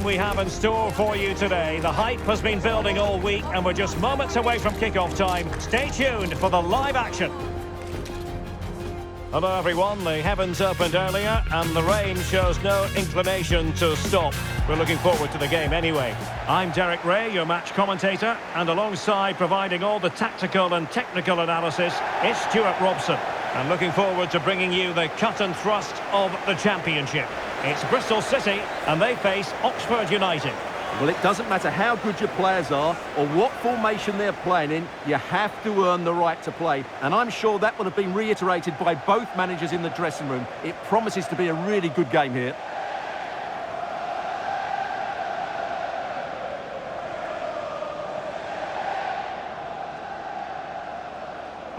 game we have in store for you today. The hype has been building all week and we're just moments away from kick-off time. Stay tuned for the live action. Hello everyone, the heavens opened earlier and the rain shows no inclination to stop. We're looking forward to the game anyway. I'm Derek Ray, your match commentator, and alongside providing all the tactical and technical analysis, it's Stuart Robson. And looking forward to bringing you the cut and thrust of the Championship. It's Bristol City and they face Oxford United. Well, it doesn't matter how good your players are or what formation they're playing in, you have to earn the right to play. And I'm sure that would have been reiterated by both managers in the dressing room. It promises to be a really good game here.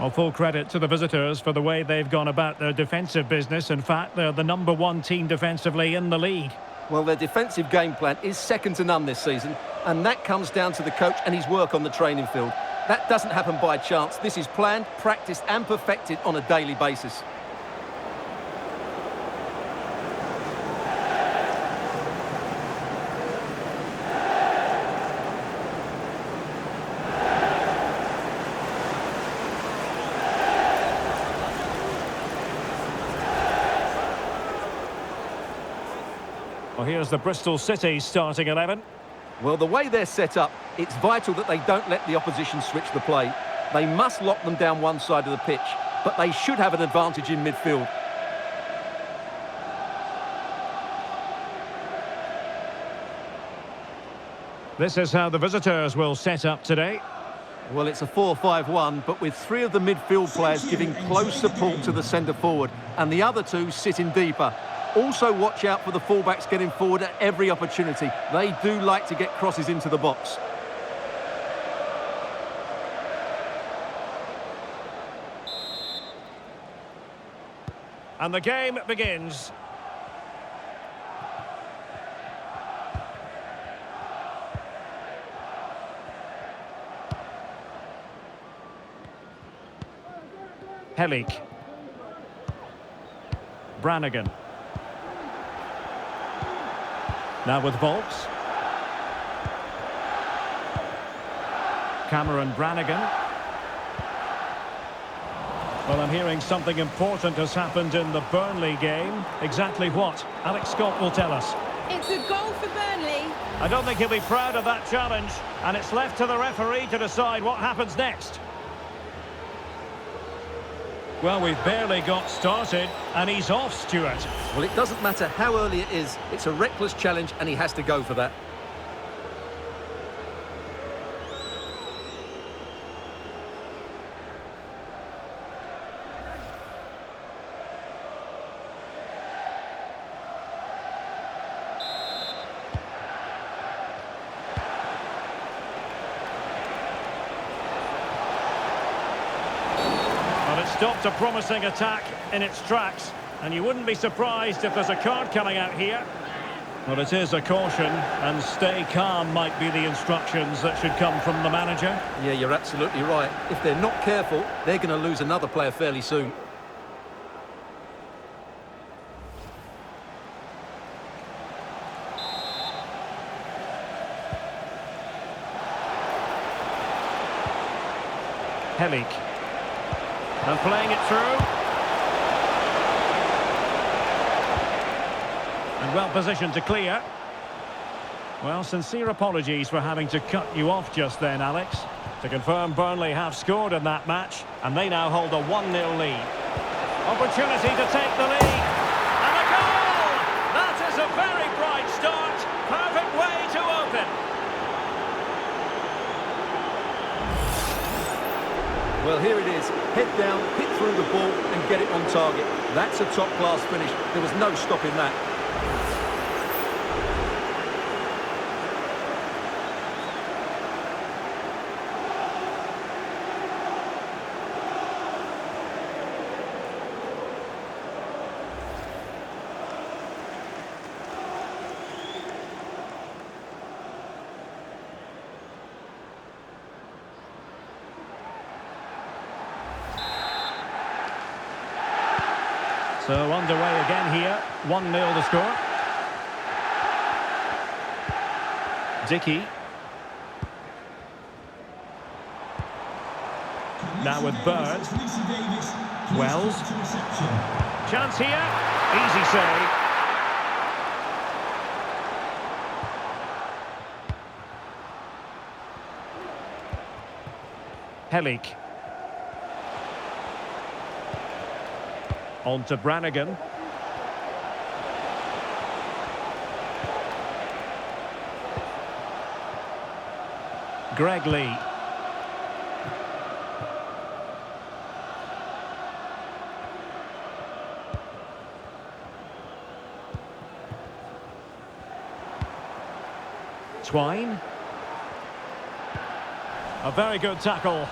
Well, full credit to the visitors for the way they've gone about their defensive business. In fact, they're the #1 team defensively in the league. Well, their defensive game plan is second to none this season, and that comes down to the coach and his work on the training field. That doesn't happen by chance. This is planned, practiced and perfected on a daily basis. Well, here's the Bristol City starting 11. Well, the way they're set up, it's vital that they don't let the opposition switch the play. They must lock them down one side of the pitch, but they should have an advantage in midfield. This is how the visitors will set up today. Well, it's a 4-5-1, but with three of the midfield players giving close support to the centre forward, and the other two sitting deeper. Also watch out for the fullbacks getting forward at every opportunity. They do like to get crosses into the box. And the game begins. Helik. Brannigan. Now with Volks. Cameron Brannigan. Well, I'm hearing something important has happened in the Burnley game. Exactly what? Alex Scott will tell us. It's a goal for Burnley. I don't think he'll be proud of that challenge, and it's left to the referee to decide what happens next. Well, we've barely got started, and he's off, Stuart. Well, it doesn't matter how early it is. It's a reckless challenge, and he has to go for that. Stopped a promising attack in its tracks, and you wouldn't be surprised if there's a card coming out here. Well, it is a caution, and stay calm might be the instructions that should come from the manager. Yeah, you're absolutely right. If they're not careful, they're going to lose another player fairly soon. Helik. And playing it through. And well positioned to clear. Well, sincere apologies for having to cut you off just then, Alex. To confirm, Burnley have scored in that match, and they now hold a 1-0 lead. Opportunity to take the lead. And a goal! That is a very bright start. Perfect way to open. Well, here it is. Head down, hit through the ball and get it on target. That's a top-class finish. There was no stopping that. So underway again here, 1-0 the score. Dickey. Now with Bird. Wells. Chance here. Easy save. Helik. On to Brannigan. Greg Lee. Twine. A very good tackle.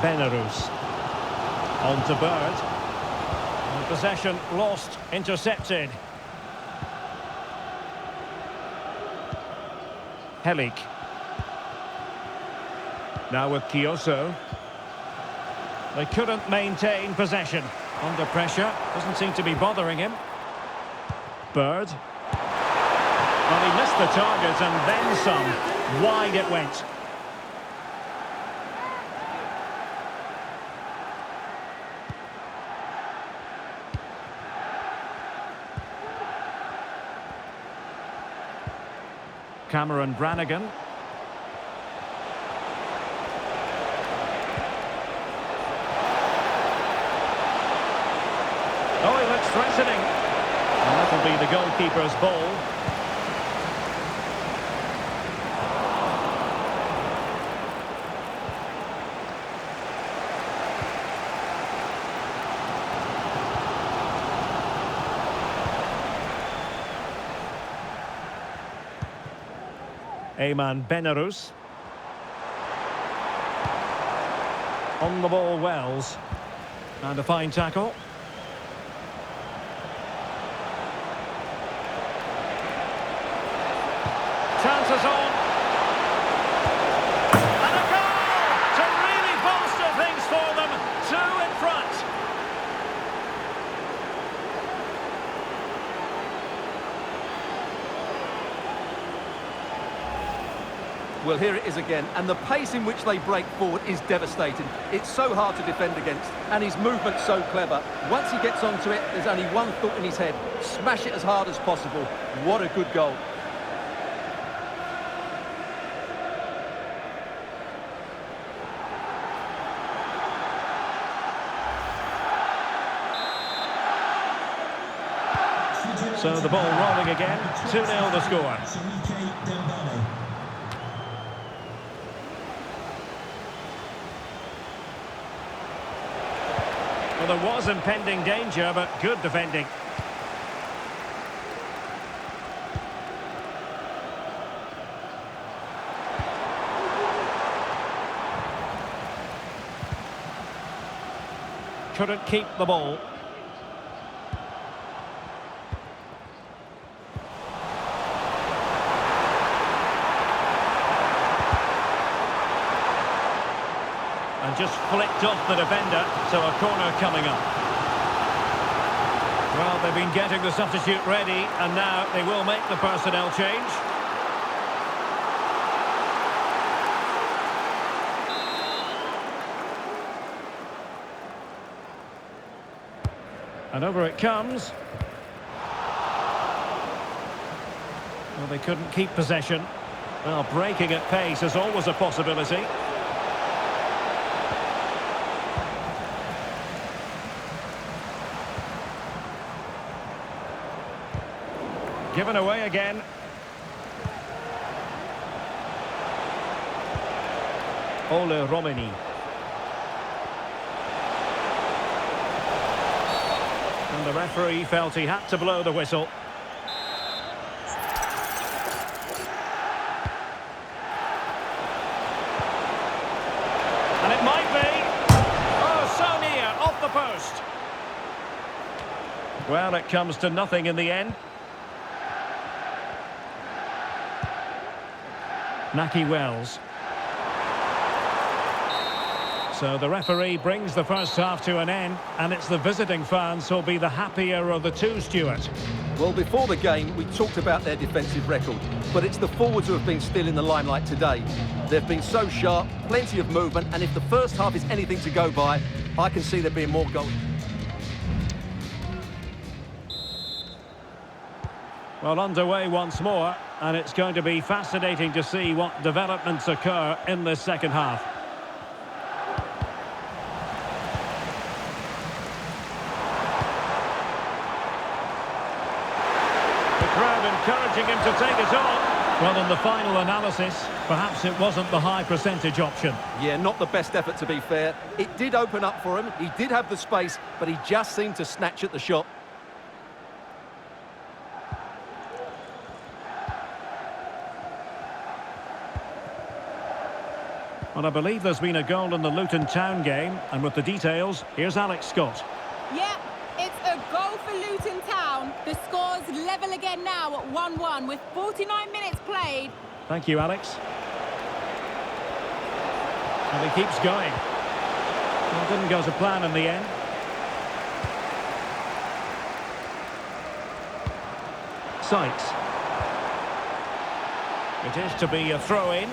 Benarus. On to Bird. And possession lost, intercepted. Helik. Now with Kioso. They couldn't maintain possession. Under pressure, doesn't seem to be bothering him. Bird. Well, he missed the target and then some. Wide it went. Cameron Brannigan. Oh, he looks threatening. And that'll be the goalkeeper's ball. Ayman Benarus. On the ball, Wells. And a fine tackle. Chances on. And a goal to really bolster things for them. Two in front. Well, here it is again, and the pace in which they break forward is devastating. It's so hard to defend against, and his movement's so clever. Once he gets onto it, there's only one thought in his head: smash it as hard as possible. What a good goal. So the ball rolling again, 2-0 the score. Well, there was impending danger, but good defending. Couldn't keep the ball. And just flicked off the defender, so a corner coming up. Well, they've been getting the substitute ready, and now they will make the personnel change. And over it comes. Well, they couldn't keep possession. Well, breaking at pace is always a possibility. Given away again. Ole Romani. And the referee felt he had to blow the whistle. And it might be. Oh, so near, off the post. Well, it comes to nothing in the end. Naki Wells. So the referee brings the first half to an end, and it's the visiting fans who'll be the happier of the two, Stuart. Well, before the game, we talked about their defensive record, but it's the forwards who have been still in the limelight today. They've been so sharp, plenty of movement, and if the first half is anything to go by, I can see there being more goals. Well, underway once more, and it's going to be fascinating to see what developments occur in this second half. The crowd encouraging him to take it on. Well, in the final analysis, perhaps it wasn't the high percentage option. Yeah, not the best effort, to be fair. It did open up for him, he did have the space, but he just seemed to snatch at the shot. Well, I believe there's been a goal in the Luton Town game, and with the details, here's Alex Scott. Yeah, it's a goal for Luton Town. The score's level again now at 1-1 with 49 minutes played. Thank you, Alex. And he keeps going. Well, didn't go to plan in the end. Sykes. It is to be a throw-in.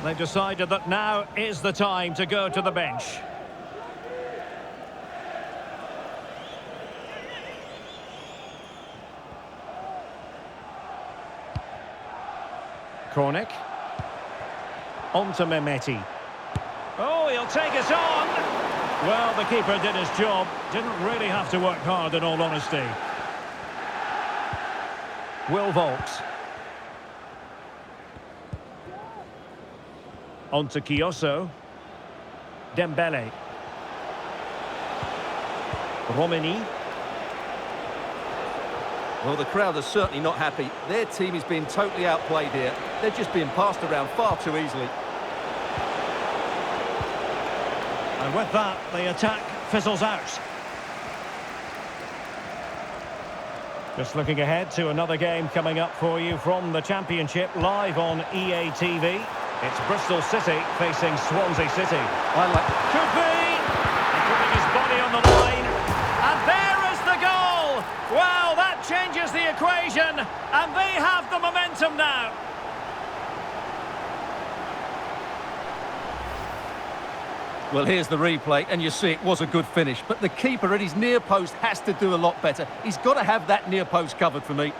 They've decided that now is the time to go to the bench. Cornick. On to Mehmeti. Oh, he'll take it on! Well, the keeper did his job. Didn't really have to work hard, in all honesty. Will Volks. On to Kioso. Dembele. Romani. Well, the crowd are certainly not happy. Their team is being totally outplayed here. They're just being passed around far too easily. And with that, the attack fizzles out. Just looking ahead to another game coming up for you from the Championship, live on EA TV. It's Bristol City facing Swansea City. I like it. Could be! And putting his body on the line. And there is the goal! Well, that changes the equation. And they have the momentum now. Well, here's the replay, and you see it was a good finish. But the keeper at his near post has to do a lot better. He's got to have that near post covered for me.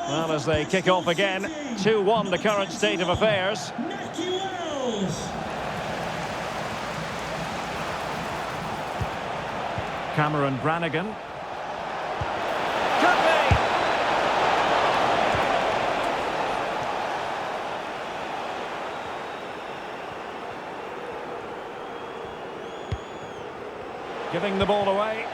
Well, as they kick off again, 2-1 the current state of affairs. Cameron Brannigan. Could be! Giving the ball away.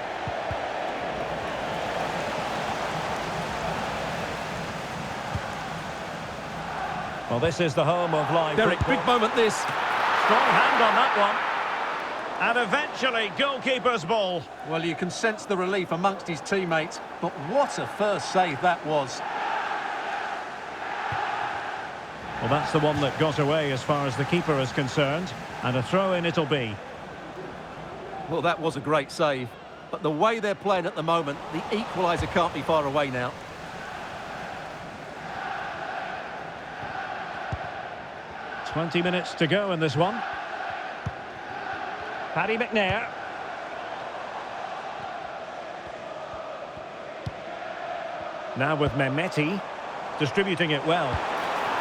Well, this is the home of live Derek, football. big moment this. Strong hand on that one. And eventually, goalkeeper's ball. Well, you can sense the relief amongst his teammates, but what a first save that was. Well, that's the one that got away as far as the keeper is concerned. And a throw-in it'll be. Well, that was a great save. But the way they're playing at the moment, the equaliser can't be far away now. "20 minutes to go in this one. Paddy McNair. Now with Mehmeti, distributing it well.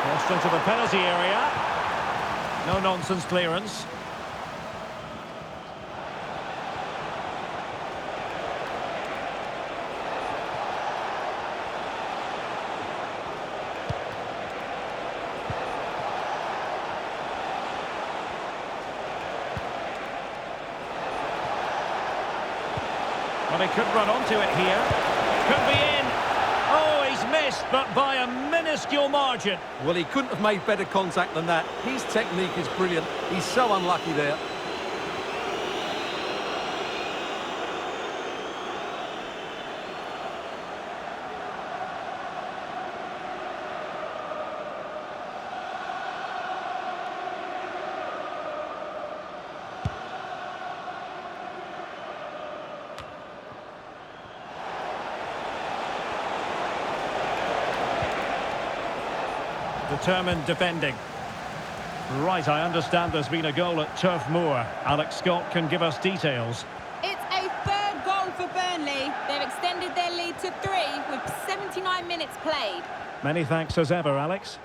Crossed into the penalty area. No nonsense clearance. Well, he could run onto it here. Could be in. Oh, he's missed, but by a minuscule margin. Well, he couldn't have made better contact than that. His technique is brilliant. He's so unlucky there. Determined defending. Right, I understand there's been a goal at Turf Moor. Alex Scott can give us details. It's a third goal for Burnley. They've extended their lead to 3 with 79 minutes played. Many thanks as ever, Alex.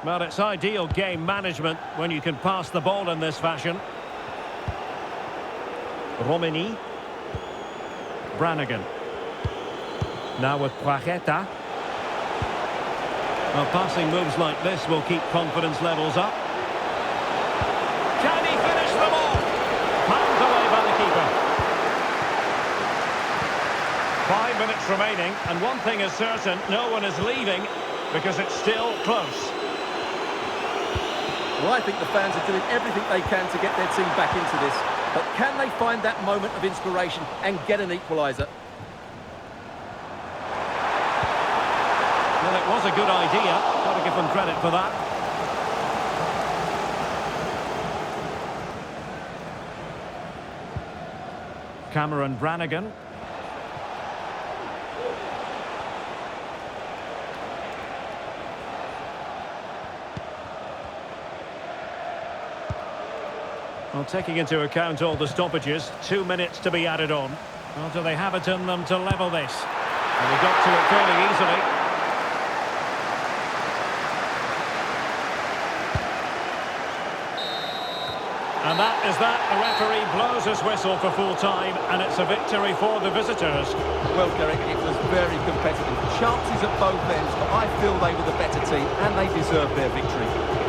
Well, it's ideal game management when you can pass the ball in this fashion. Romini. Brannigan. Now with Pracheta. Well, passing moves like this will keep confidence levels up. Can he finish them off? Palmed away by the keeper. 5 minutes remaining, and one thing is certain, no one is leaving because it's still close. Well, I think the fans are doing everything they can to get their team back into this. But can they find that moment of inspiration and get an equaliser? Well, it was a good idea. Got to give them credit for that. Cameron Brannigan. Well, taking into account all the stoppages, 2 minutes to be added on. Well, do they have it in them to level this? And they got to it fairly easily. And that is that. The referee blows his whistle for full time, and it's a victory for the visitors. Well, Derek, it was very competitive. Chances at both ends, but I feel they were the better team, and they deserved their victory.